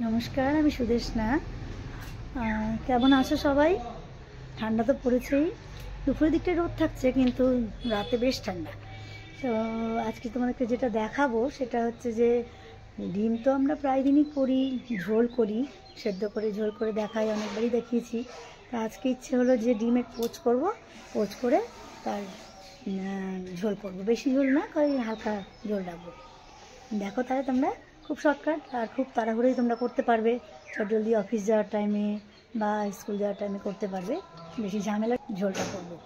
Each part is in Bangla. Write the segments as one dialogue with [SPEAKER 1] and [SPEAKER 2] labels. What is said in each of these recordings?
[SPEAKER 1] নমস্কার, আমি সুদেশনা। কেমন আছো সবাই? ঠান্ডা তো পড়েছেই, দুপুরের দিকটা রোদ থাকছে, কিন্তু রাতে বেশ ঠান্ডা। তো আজকে তোমাদেরকে যেটা দেখাবো সেটা হচ্ছে যে ডিম তো আমরা প্রায় দিনই করি, ঝোল করি, সেদ্ধ করে ঝোল করে দেখাই, অনেকবারই দেখিয়েছি। তো আজকে ইচ্ছে হলো যে ডিমের পোচ করব, পোচ করে তার ঝোল করবো। বেশি ঝোল না, ওই হালকা ঝোল রাখবো। দেখো তাহলে তোমরা, খুব শর্টকাট আর খুব তাড়াহুড়োই তোমরা করতে পারবে। জলদি অফিস যাওয়ার টাইমে বা স্কুল যাওয়ার টাইমে করতে পারবে। বেশি ঝামেলা ঝোলটা করবো।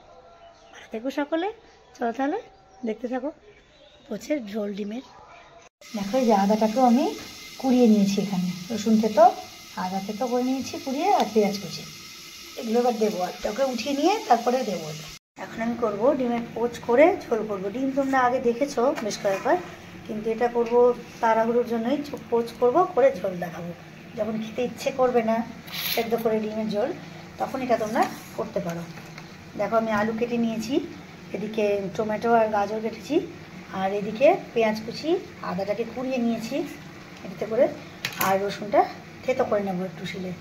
[SPEAKER 1] ভালো থেকো সকলে। চলো তাহলে দেখতে থাকো পোচের ঝোল ডিমের। দেখো এই যে আদাটাকেও আমি কুড়িয়ে নিয়েছি, এখানে রসুন থেতো, আদা থেতো করে নিয়েছি কুড়িয়ে, আর পেঁয়াজ কুচি, এগুলো এবার দেবো। আর ওকে উঠিয়ে নিয়ে তারপরে দেবো। এখন আমি করব ডিমের পোচ করে ঝোল করবো। ডিম তোমরা আগে দেখেছো বেশ কয়েকবার, কিন্তু এটা করব তাড়াহুড়োর জন্যই। পোচ করব, করে ঝোল দেখাবো। যখন খেতে ইচ্ছে করবে না সেদ্ধ করে ডিমের ঝোল, তখন এটা তোমরা করতে পারো। দেখো আমি আলু কেটে নিয়েছি, এদিকে টমেটো আর গাজর কেটেছি, আর এদিকে পেঁয়াজ কুচি, আদাটাকে কুড়িয়ে নিয়েছি এটাতে করে, আর রসুনটা থেতো করে নেবো একটু শিলে।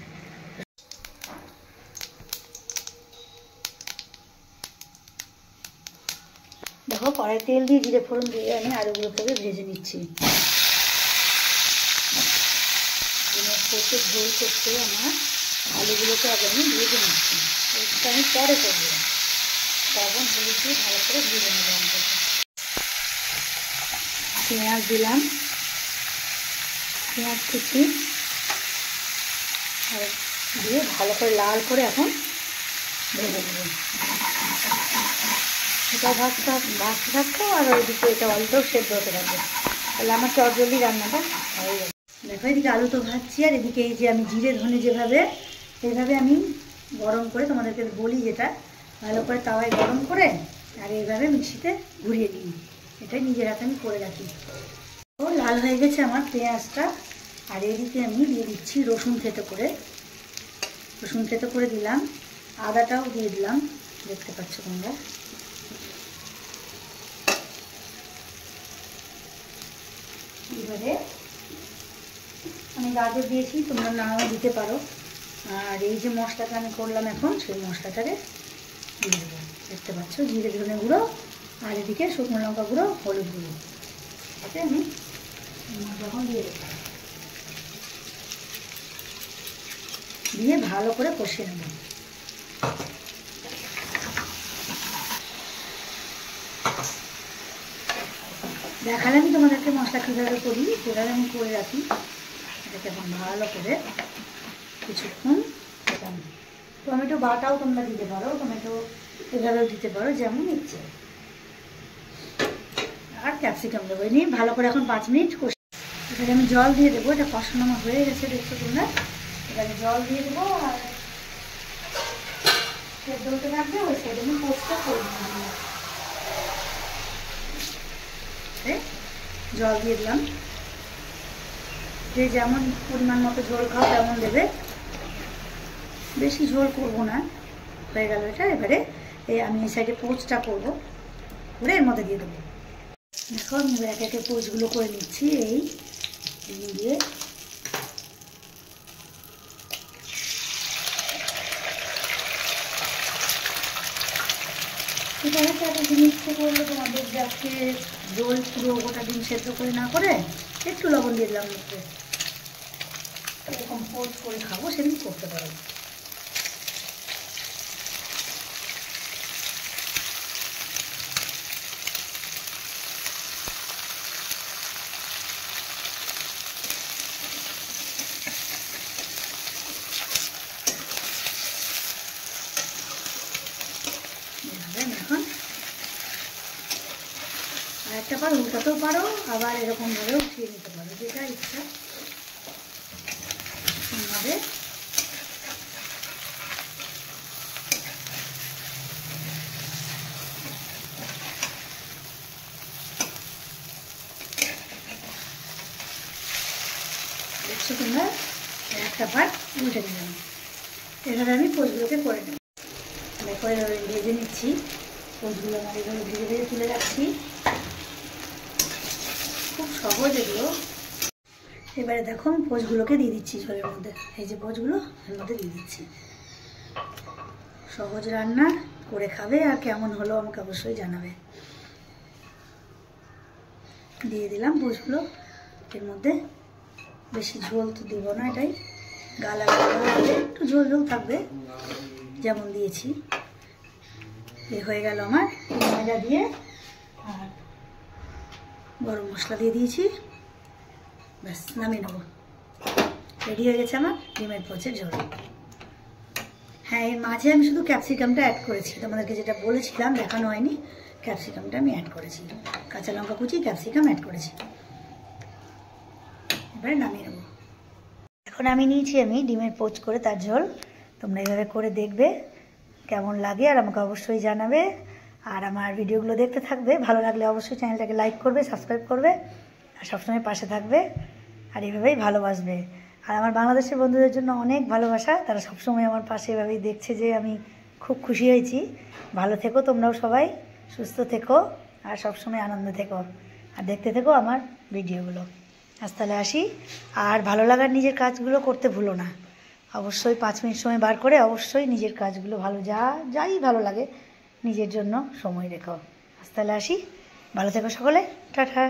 [SPEAKER 1] দেখো কড়াই তেল দিয়ে জিরে ফোড়ন দিয়ে আমি আলুগুলোকে ভেজে নিচ্ছি। পোচের ঝোল করতে আমার আলুগুলোকে আগে আমি ভেজে নিচ্ছি। এটা আমি পরে করবো, লবণ হলুদ দিয়ে ভালো করে ভেজে নেবো। পেঁয়াজ দিলাম, পেঁয়াজ কুচি আর দিয়ে ভালো করে লাল করে এখন ভেজে নেব। এটা ভাজতে থাকতো, আর ওইদিকে এটা অল্পও সেদ্ধ হতে থাকবে, তাহলে আমার চটজলদি রান্নাটা হয়ে যাবে। দেখো এদিকে আলু তো ভাজছি, আর এদিকে এই যে আমি জিরে ধনে এইভাবে আমি গরম করে তোমাদেরকে বলি, যেটা ভালো করে তাওয়ায় গরম করে আর এইভাবে মিক্সিতে ঘুরিয়ে দিই। এটাই নিজের হাতে আমি করে রাখি। ও লাল হয়ে গেছে আমার পেঁয়াজটা, আর এদিকে আমি দিয়ে দিচ্ছি রসুন থেতো করে দিলাম, আদাটাও দিয়ে দিলাম, দেখতে পাচ্ছ তোমরা। এবারে আমি গাজর দিয়েছি, তোমরা নাও দিতে পারো। আর এই যে মশলাটা আমি করলাম এখন, সেই মশলাটাকে দিয়ে দেবো। দেখতে পাচ্ছ জিরে ধনে গুঁড়ো, আর এদিকে শুকনো লঙ্কা গুঁড়ো, হলুদ গুঁড়ো, এতে আমি যখন দিয়ে দেবো, দিয়ে ভালো করে কষিয়ে নেব। দেখালাম তোমাদেরকে মশলা কীভাবে করি, সেভাবে আমি করে রাখি। এটাকে এখন ভালো করে কিছুক্ষণ। টমেটো বাটাও তোমরা দিতে পারো, টমেটো এভাবেও দিতে পারো, যেমন ইচ্ছে। আর ক্যাপসিকাম দেবো, নিয়ে ভালো করে এখন 5 মিনিট কষি। এখানে আমি জল দিয়ে দেবো, এটা কষানো আমার হয়ে গেছে, দেখছো তোমরা। এখানে জল দিয়ে দেবো, আর সেদ্ধ হতে থাকবে। ওই সাইডে আমি পোস্টটা করে দিলাম, জল দিয়ে দিলাম। যে যেমন পরিমাণ মতো ঝোল খাও তেমন দেবে, বেশি ঝোল করবো না। হয়ে গেল এটা। এবারে আমি এই সাইডে পোচটা করবো, করে এর মধ্যে দিয়ে দেবো। দেখো আমি এক একে পোচগুলো করে নিচ্ছি এই ডিম দিয়ে। এটা হচ্ছে একটা জিনিস করলে তোমাদের যাকে ঝোল পুরো গোটা ডিম সেদ্ধ করে না করে একটু লবণ দিয়ে দিলাম, একটু এরকম পোচ করে খাবো, সেদিন করতে পারো। এখন আরেকটা পারো, উল্টাতেও পারো, আবার এরকমভাবে উঠিয়ে নিতে পারো, যেটা ইচ্ছা হবে। দেখছো তোমরা, একটা পার্ট উল্টে দিলাম। এভাবে আমি পোচগুলোকে করে নেব। দেখো এভাবে ভেজে নিচ্ছি, পোচগুলো আমার এভাবে ভেজে ভেজে তুলে রাখছি। খুব সহজ এগুলো। এবারে দেখো আমি পোচগুলোকে দিয়ে দিচ্ছি ঝোলের মধ্যে। এই যে পোচগুলো এর মধ্যে দিয়ে দিচ্ছি। সহজ রান্না করে খাবে, আর কেমন হলো আমাকে অবশ্যই জানাবে। দিয়ে দিলাম পোচগুলো এর মধ্যে। বেশি ঝোল তো দিব না, এটাই গালা গালা একটু ঝোল ঝোল থাকবে যেমন দিয়েছি। এ হয়ে গেল আমার ময়দা দিয়ে, আর গরম মশলা দিয়ে দিয়েছি। ব্যাস নামিয়ে নেবো। রেডি হয়ে গেছে আমার ডিমের পোচের ঝোল। হ্যাঁ, এর মাঝে আমি শুধু ক্যাপসিকামটা অ্যাড করেছি, তোমাদেরকে যেটা বলেছিলাম দেখানো হয়নি। ক্যাপসিকামটা আমি অ্যাড করেছি, কাঁচা লঙ্কা কুচি ক্যাপসিকাম অ্যাড করেছি। এবারে নামিয়ে নেবো। এখন আমি নিয়েছি ডিমের পোচ করে তার ঝোল। তোমরা এইভাবে করে দেখবে কেমন লাগে, আর আমাকে অবশ্যই জানাবে। আর আমার ভিডিওগুলো দেখতে থাকবে, ভালো লাগলে অবশ্যই চ্যানেলটাকে লাইক করবে, সাবস্ক্রাইব করবে, আর সবসময় পাশে থাকবে, আর এভাবেই ভালোবাসবে। আর আমার বাংলাদেশের বন্ধুদের জন্য অনেক ভালোবাসা, তারা সবসময় আমার পাশে এভাবেই দেখছে, যে আমি খুব খুশি হয়েছি। ভালো থেকো তোমরাও সবাই, সুস্থ থেকো, আর সবসময় আনন্দ থেকো, আর দেখতে থেকো আমার ভিডিওগুলো। আজ তাহলে আসি। আর ভালো লাগার নিজের কাজগুলো করতে ভুলো না, অবশ্যই 5 মিনিট সময় বার করে অবশ্যই নিজের কাজগুলো যাই ভালো লাগে নিজের জন্য সময় রেখো। আজ তাহলে আসি, ভালো থেকো সকলে, টাটা।